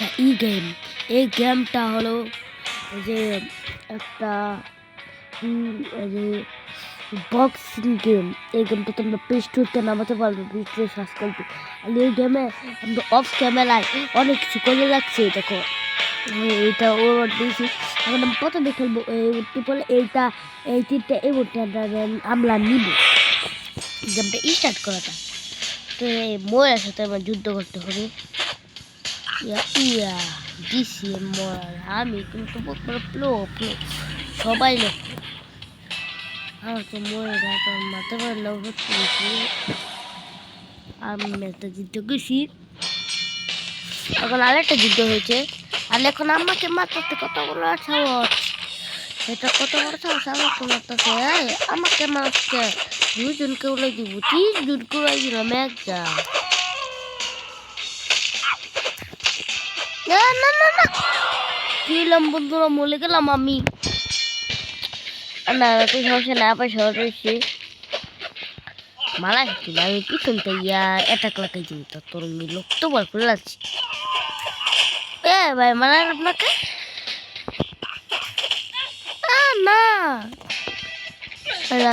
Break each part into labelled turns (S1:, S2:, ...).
S1: একটা গেম। এই গেমটা হলো যে একটা যে বক্সিং গেম। এই গেমটা তোমরা প্লে স্টোরতে নামাতে পারবে, প্লে স্টোরে সার্চ করবে। আর এই গেমে আমরা অফ ক্যামেরায় অনেক কিছু করে রাখছি। দেখো এইটা ওর দিয়েছি। এখন আমি প্রথমে খেলবো এই বলে এইটা এই তিনটা এই আমরা নিব। গেমটা স্টার্ট করাটা তো ময়ের সাথে আমার যুদ্ধ করতে হবে। দিছি ময় আমি কিন্তু সবাই লোক আমার তো ময়ের মাথা পারলেও হচ্ছে। আমি একটা যুদ্ধ গেছি, এখন আরেকটা যুদ্ধ হয়েছে। আর এখন আমাকে মারতে কতগুলো সাহস, এটা কত বড় সাহস আমাকে মারতেছে। আমাকে মারছে দুজনকে উড়াই দিব, 30 জনকে উড়াই দিলাম একটা। না গেলাম বন্ধুরা, মরে গেলাম আমি। না তুই সমস্যা না, আবার সহজ হয়েছি মারা গেছিল। আমি পিছন থেকে অ্যাটাক লাগাই দিই, তো তোর লোক তো বার করে লাগছি। ভাই মারা আপনাকে না,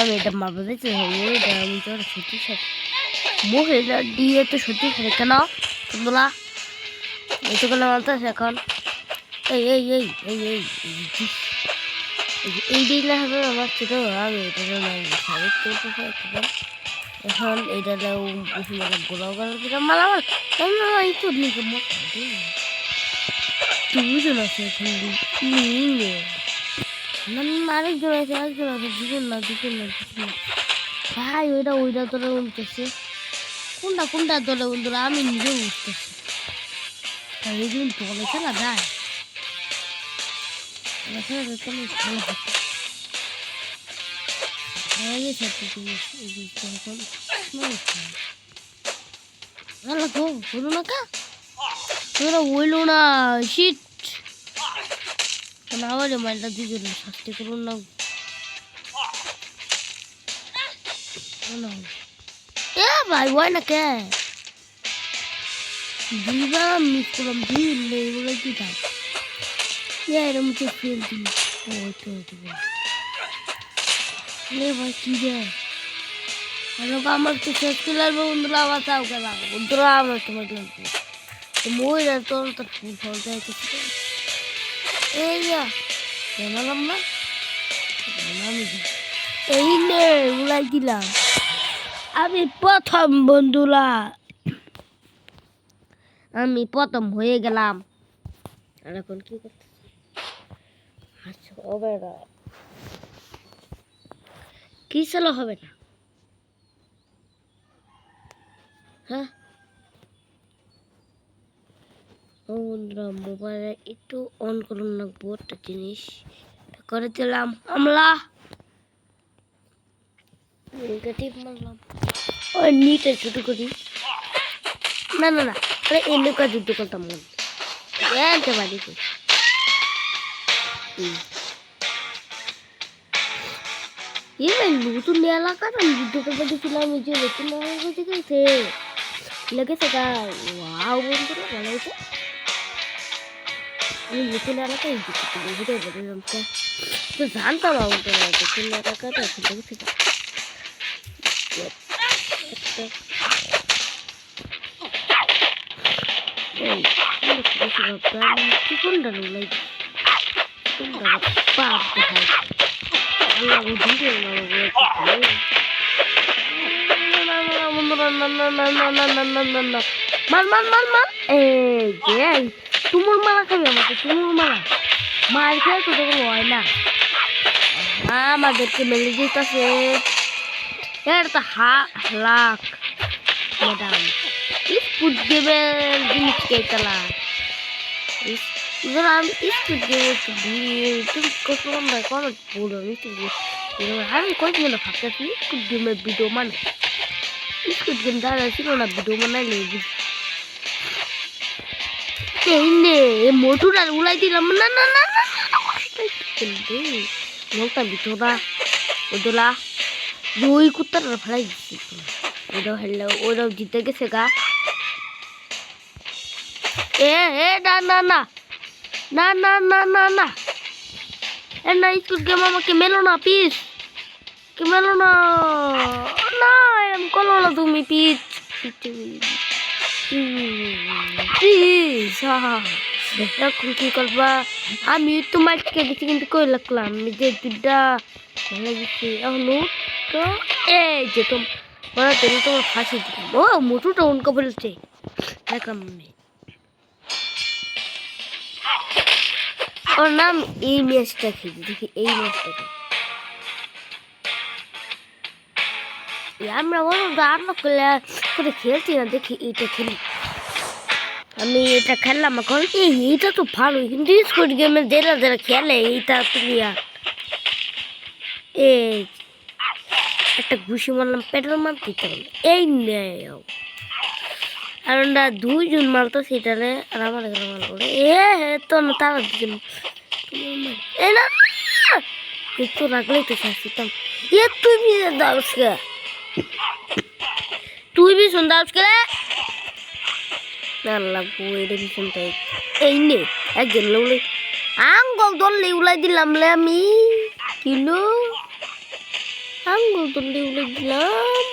S1: আমি এটা মারবো দেখছি। আমি তো সত্যি মহিলা দিয়ে তো সত্যি খেলে কেন তোমরা এতগুলো মারতেছে এখন। এই এই এই এই এই এই দিলে হবে আমার ছোট। আমি এটা এখন এইটা গোলাও গলা মারামার এই তো দুজন আছে আরেকজন আছে, আরেকজন আছে, দুজন না ভাই। ওইটা তোরা উঠতেছে কোনটা দলে বন্ধুরা আমি নিজেও উঠতেছি। এইদিন দলে খেলা যায় না শীত আবার মাইলটা দুজন শাস্তি করুন না। ভাই ওই না কে দুইবার মিস করলাম, দুই বলে দিতাম এরম তো ফেল দিল। ভাই কি রে আমার তো শেষ করে লাগবে বন্ধুরা। আবার তাও গেলাম বন্ধুরা, আমার তোমার লাগবে মহিলা তোর তোর ফুল ফল যাইতে এই জানালাম না এই নে উড়াই দিলাম আমি প্রথম বন্ধুরা, আমি প্রথম হয়ে গেলাম। আর এখন কি করতে আচ্ছা হবে না, কি চলো হবে না। হ্যাঁ ও বন্ধুরা মোবাইলে একটু অন করুন লাগবো একটা জিনিস করে দিলাম। আমলা নেগেটিভ মারলাম ওই নিচে ছোট করি না না না আরে এনে কাজ যুদ্ধ করতাম মন জানতে পারি তো। ভাই নতুন এলাকার আমি যুদ্ধ করতে গেছিলাম, এই যে নতুন এলাকা গেছে লেগেছে গা। ওয়াও বন্ধুরা ভালো হয়েছে, আমি নতুন এলাকায় বললাম তো জানতাম আমাদের নতুন এলাকাটা এখন লেগেছে গা। কোনটা পাপ দেখায় তুমুর মারা খাবি আমাকে, তুমুর মারা মার খেয়ে তো তখন হয় না। আমাদেরকে মেলে যেতেছে এটা লাখ ম্যাডাম স্কুট গেমের জিনিস কেতলা আমি স্কুট গেমের তুমি কোনো বলো আমি কয়েকদিন ভাবতেছি স্কুট গেমের ভিডিও মানে স্কুট গেম যারা ছিল না ভিডিও বানাইলে মোটুর আর উড়াই দিলাম না না না না মোটা ভিতরা ওদলা দুই কুত্তার ফেলাই দিচ্ছি ওটাও হেললে ওরাও জিতে গেছে গা। এ এ না না না না না না না না এ না স্কুল গেম আমাকে মেলো না পিস কে মেলো না না এরম করো না তুমি পিচ পিস এখন কি করবা আমি তোমার কে গেছি কিন্তু কই লাগলাম যে দুটা ভালো গেছি এখন তো এই যে তোমার তোমার ফাঁসি দিলাম ও মোটুটা উনকা বলছে দেখলাম ওর নাম এই ম্যাচটা খেলি দেখি এই ম্যাচটাকে আমরা আরো করে খেলছি না দেখি এইটা খেলি আমি এটা খেললাম এখন এইটা তো ভালো কিন্তু স্কুল গেমে যারা যারা খেলে এইটা তুমি এই একটা ঘুষি মারলাম পেট্রোল মারতে এই নেই আর আমরা দুইজন মারতো সেটারে আর আমার মার করে তো না তারা দুজন এই না একটু রাখলেই তো শাসিতাম তুই বিয়ে দাস তুই বি শুনদাস কে আল্লাহ এটা ভীষণটাই এই নে একজন লোক আঙ্গল দললে উলাই দিলাম লে আমি কিলো আঙ্গুল দললে উলাই দিলাম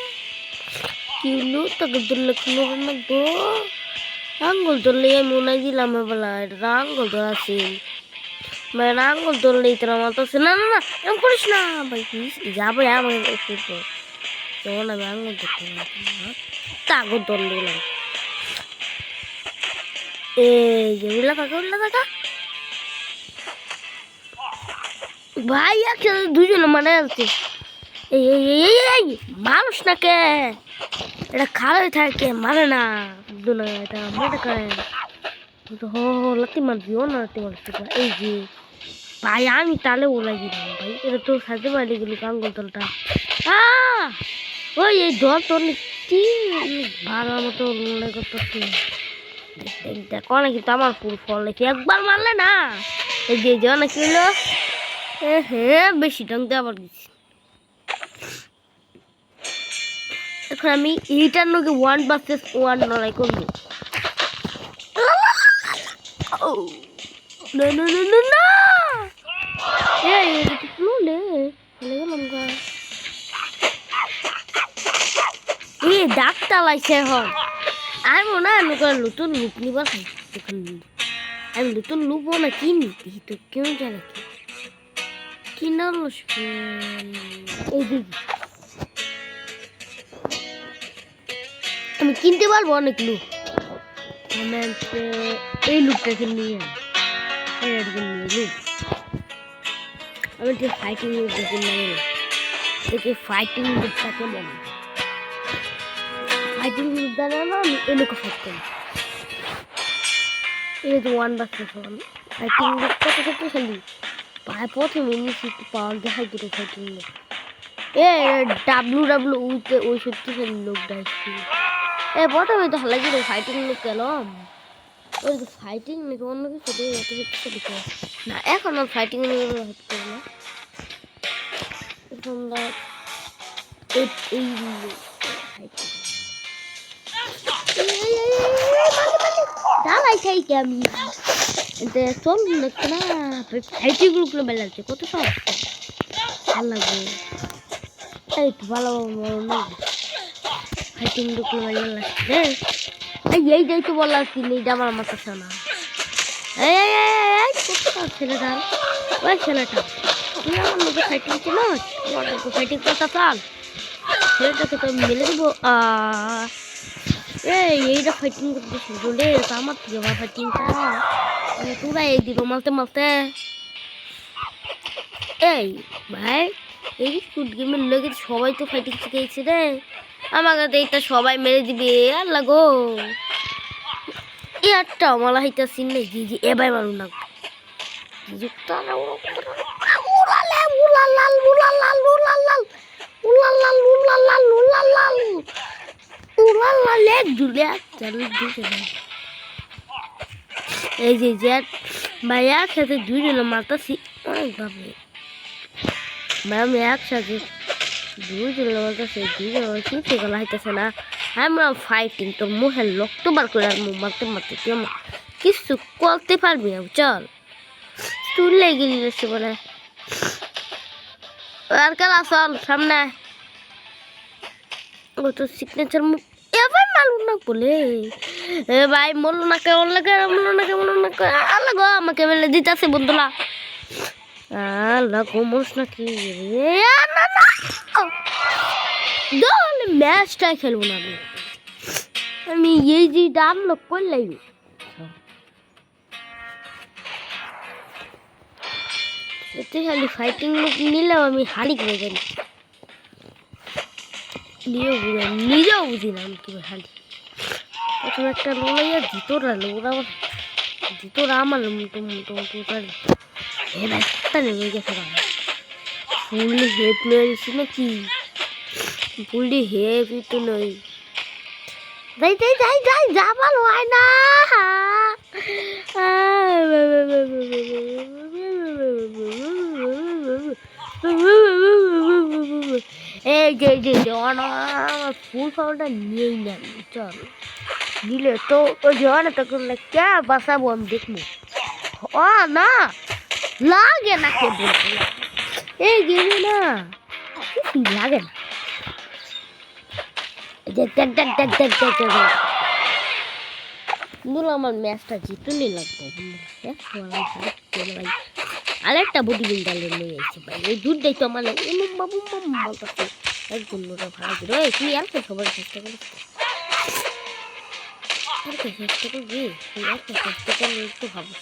S1: কিলো তাকে দললে কিলো না গো আঙ্গুল দললে আমি উলাই দিলাম বলা এটা আঙ্গুল দল আছে ভাই আঙ্গুল দললে তোর আমার তো না না না এরকম করিস না ভাই যাবো আমার একটু তখন আমি আঙ্গুল ধরতে তাগর দললে না এই যে উল্লা কাকা ভাই একসাথে দুজনে মানে আছে এই মানুষ না কে এটা খারাপ থাকে মানে না এটা মনে করে লাতি মারবি ও না লাতি মারবি এই যে ভাই আমি তালে ওলাই দিলাম ভাই এটা তোর সাথে বাড়ি গেল আঙ্গুল দলটা ওই এই দল তোর কি ভালো মতো লড়াই করতেছি দেখো না কিন্তু আমার পুরো ফল নাকি একবার মারলে না এই যে অনেক কিলো হ্যাঁ বেশি টাংতে আবার গেছি এখন আমি এইটার লোকে 1 vs 1 লড়াই করবো না না না না না এটা তো লে চলে গেলাম গা ডাক্তার লাইছে এখন আমি মনে হয় নতুন লুক নিবার আমি নতুন লুকবো না কিনি তো কেউ জানে কি নাম এই দিদি আমি কিনতে পারবো অনেক লুক আমি এই লুকটাকে নিয়ে লুক আমি যে ফাইটিং লুক দেখে দেখে ফাইটিং লুকটাকে নেব ফাইটিং লুক জানা না আমি এই লুকে ফাইট করি এই যে 1 vs 1 ফাইটিং লুক কত খেলি ভাই প্রথমে নিচে একটু পাওয়ার দেখাই দিল ফাইটিং লুক WWE ওই শক্তিশালী লোকটা আসছে প্রথমে তো হালাই দিল ফাইটিং লুক গেলাম ওই যে ফাইটিং নাকি অন্য কিছু এত শক্তিশালী না এখন আর ফাইটিং লুক হচ্ছে না এখন এই ডালাই খাই কে আমি চল দেখতে না ফাইটিং গ্রুপগুলো বেলাচ্ছে কত সব ভালো লাগবে এই তো ভালো ফাইটিং গ্রুপগুলো বেলা লাগছে এই যাই তো বলা আসছি এইটা আমার মাথা শোনা এই কত ছেলেটা ওই ছেলেটা তুই আমার মধ্যে ফাইটিং ছিল ফাইটিং করতে চাল ছেলেটাকে তো মেলে দেবো এইটা ফাইটিং করতে শুরু রে আমার থেকে আমার ফাইটিংটা তোরা এই দিল মালতে এই ভাই এই ফুট গেমের লোকে সবাই তো ফাইটিং শিখেছে রে আমার কাছে এইটা সবাই মেরে দিবে আল্লাহ গো একটা মালা হাইটা সিন নেই জি এবার মারুন না এই যে জেট ভাই একসাথে দুইজনে মারতাছি অনেক ভাবে ভাই আমি একসাথে দুইজনে মারতাছি দুইজনে কিছু গলা হাইতেছে না আমরা ফাইটিং তোর মুখের রক্ত বার করে আর মারতে তুই আমার কিছু করতে পারবি না চল তুই লেগে গেছে বলে আর কালা চল সামনে ও তো সিগনেচার মুখ এবার মালুম না বলে এ ভাই মরলো না কেমন লাগে আল্লাহ গো আমাকে মেলে দিতেছে বন্ধুরা আল্লাহ গো মরস না কি ম্যাচটা খেলবো না আমি এই যে আনলক করলাই খালি ফাইটিং লোক নিলেও আমি হারি করে জানি নিজেও বুঝি না আমি কিভাবে হারি প্রথমে একটা লোলাইয়া জিতোরা লোরা জিতোরা আমার মোটামুটি একটা নেমে গেছে ফুললি হেপ নিয়ে গেছি নাকি ফুললি হেপই তো নই যাই যাবার হয় না এই যে ফুল ফাউলটা নিয়েই না চল নিলে তো ওই জোয়ানা তো করলে কে বাঁচাবো আমি দেখবো ও না লাগে না কে বলতে এই গেলে না কি লাগে না বন্ধুরা আমার ম্যাচটা জিতনি লাগবে আরেকটা বডি বিল্ডার নিয়ে এসেছি ভাই এই দুধটাই তো আমার বাবু বলতেছে একজন লোটা ভাড়া দিল তুই আর তো সবার চেষ্টা করিস চেষ্টা করবি তুই আর চেষ্টা করলে একটু ভাবো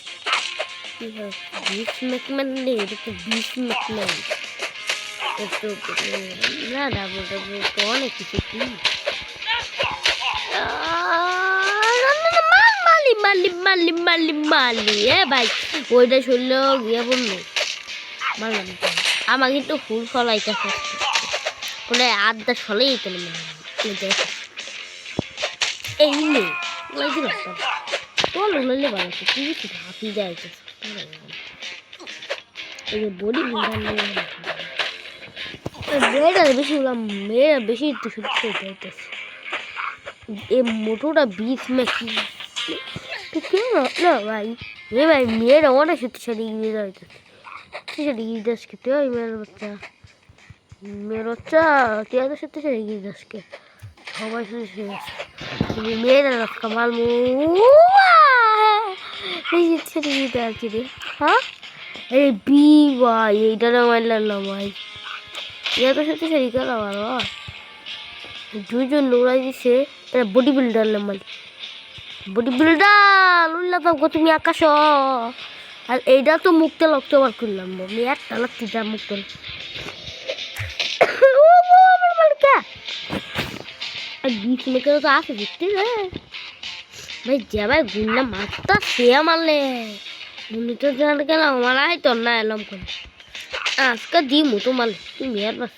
S1: কি হয় বিশ ম্যাকম্যান নেই এটা তো বিশ ম্যাকম্যান একটু না ডাবল তো অনেক কিছু কি মালি এ ভাই ওইটা শুনলো গিয়ে বললো মারলাম আমার কিন্তু ফুল ফলাইতে বলে আড্ডা ফলেই তো এই নে তোর উড়ালে বানাচ্ছে কি কিছু হাতি যায় এই যে বডি মেয়েটা বেশি উড়াম মেয়েরা বেশি একটু সত্যি যাইতেছে এই মোটোটা 20 में কি কেউ না ভাই এ ভাই মেয়েরা অনেক শক্তিশালী গিয়ে যাইতেছে শক্তিশালী গিয়ে যাসকে তুই মেয়ের বাচ্চা তুই এত শক্তিশালী গিয়ে যাসকে সবাই শুনে তুমি মেয়েরা রাস্তা মালমু এই শক্তিশালী গিয়ে যাচ্ছি রে হ্যাঁ এই বি ভাই এইটা না মারলাম ভাই এত শক্তিশালী গেল আরো দুইজন লড়াই দিছে এটা body builder number body builder উল্লা তো তুমি আকাশ আর এইটা তো মুক্তে লক্ষ্য বার করলাম আমি একটা লাগছি যা মুক্ত বিষ মেকে তো আছে দেখতে ভাই যে ভাই গুন্ডা মাছটা সে মারলে উনি তো জানা গেল আমার তো না এলাম করে আজকে দিমু তোমার তুমি আর বাস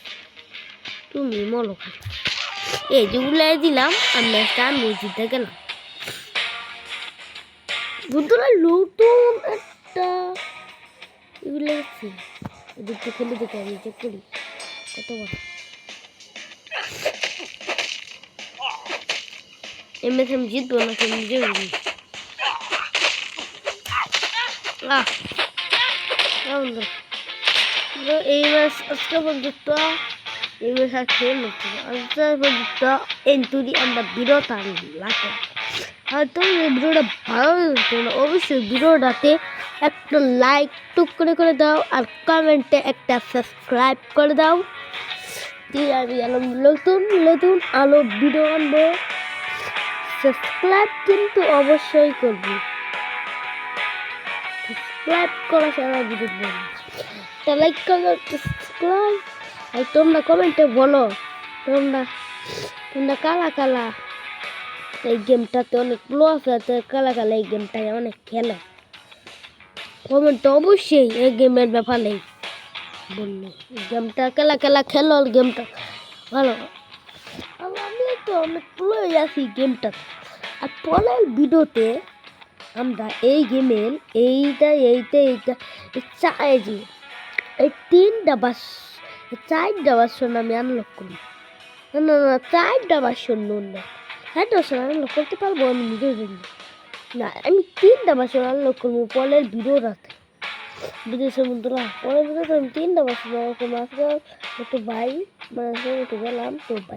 S1: তুমি মলো খা এই যে উল্লাই দিলাম আর ম্যাচটা মসজিদে গেলাম বন্ধুরা নতুন একটা এগুলো দেখছি এদিকে খেলে দেখে আমি চেক করি কত বড় এমএস আমি জিতবো না কেন নিজে এই ম্যাচ আজকে পর্যন্ত এই ম্যাচ আর খেয়ে নিচ্ছি আজকে পর্যন্ত এন্টুরি আমরা বিরত লাগলাম হয়তো এই ভিডিওটা ভালো লাগতো না অবশ্যই ভিডিওটাতে একটা লাইক টুক করে দাও আর কমেন্টে একটা সাবস্ক্রাইব করে দাও দিয়ে আমি নতুন আলো ভিডিও আনবো সাবস্ক্রাইব কিন্তু অবশ্যই করবি সাবস্ক্রাইব করা ছাড়া ভিডিও একটা লাইক করো সাবস্ক্রাইব আর তোমরা কমেন্টে বলো তোমরা কালা এই গেমটাতে অনেক প্লো আছে কালা এই গেমটায় অনেক খেলে কমেন্ট তো অবশ্যই এই গেমের ব্যাপারে বললো গেমটা কালা খেলো গেমটা ভালো আমি তো অনেক প্লো আছি গেমটা আর পরের ভিডিওতে আমরা এই গেমের এইটা চাই যে এই 3টা বাস 4টা ভার্সন আমি আনলক করি না 4টা ভার্সন না 4টা ভার্সন আনলক করতে পারবো আমি নিজের জন্য না আমি 3টা মাসে আনলক করবো পরের ভিডিও রাতে বিদেশের বন্ধুরা পরের ভিডিও তো আমি 3টা মাসে এরকম আজকে একটু ভাই মানে একটু গেলাম তো ভাই